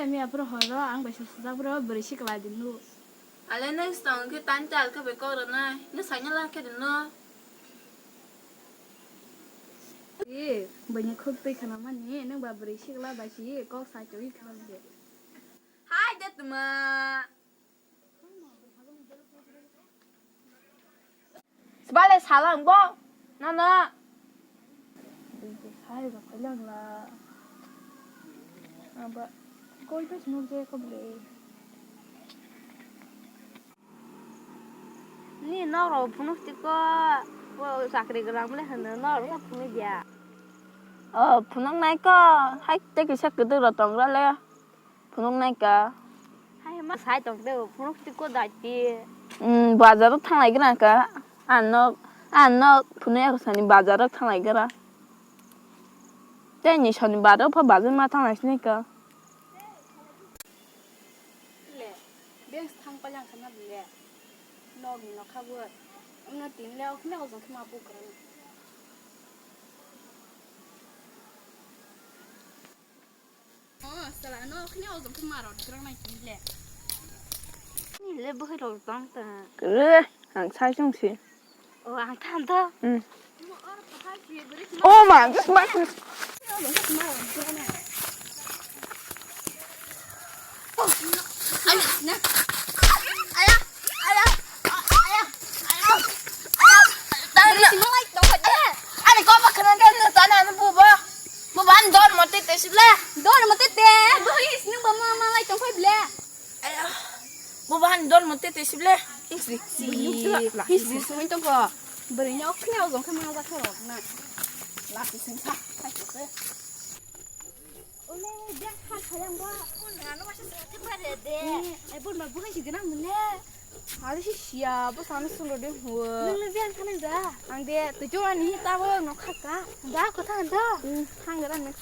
mẹ bro hỏi đó ăn bài sốt giá bro bơi xí cái bài đến luôn Ale next time cái tan chal cái bê câu rồi này nó sáng nhá la cái đến nữa bây giờ khóc tới khăn mà nè nó bà bơi xí cái bài xí có sai chỗ gì không vậy hai đứa mà 빨리 사랑 뭐 나는 사이가 걸렸나 아 coi chúng nó không lẽ 니 너로 분홍띠가 뭐 사그리 그랑 몰래 하는 너로 분홍이야 분홍 나이까 할 때기 색 그대로 동그랄래 분홍 나이까 hay mà sai tổng đều phun nước có đại đi 바자로 탕라이 그러니까 안너 분해가 사니 바자로 탕라이 그라 때니 전이 바로 파 바자마 탕라이니까 lẽ biết thằng bao nhiêu khăn lẽ nó mình nó khá vượt nó tính leo không leo giống khi mà bục rồi sao lại nó không leo giống khi mà rồi cái này tính lẽ 니 레버 해로 땅다 그래 안 사정시 안 탄다 응 오마 just back 아니 거봐 그런 게 아니라 나는 뭐 많이 널 못했대 싶래 Đôi mà tết tè, đôi nhưng mà lại trong phải lẹ. 뭐 많이 널 못했대 싶래 Hít xuống trong cỏ, bởi nhau kheo giống cái mau ra kheo này, là cái sinh sắc, phải chứ. Ôi, đẹp hát phải làm quá. 나는 맛이 되게 말해 Ai buồn mà buồn chỉ cái nào mình nè. 아저씨야 뭐 사는 술로 된 거. Nâng lên viên khăn này ra. Anh đi, từ chỗ anh đi ta vừa nó khát cả. Đã có thằng đó. Thằng cái đó này.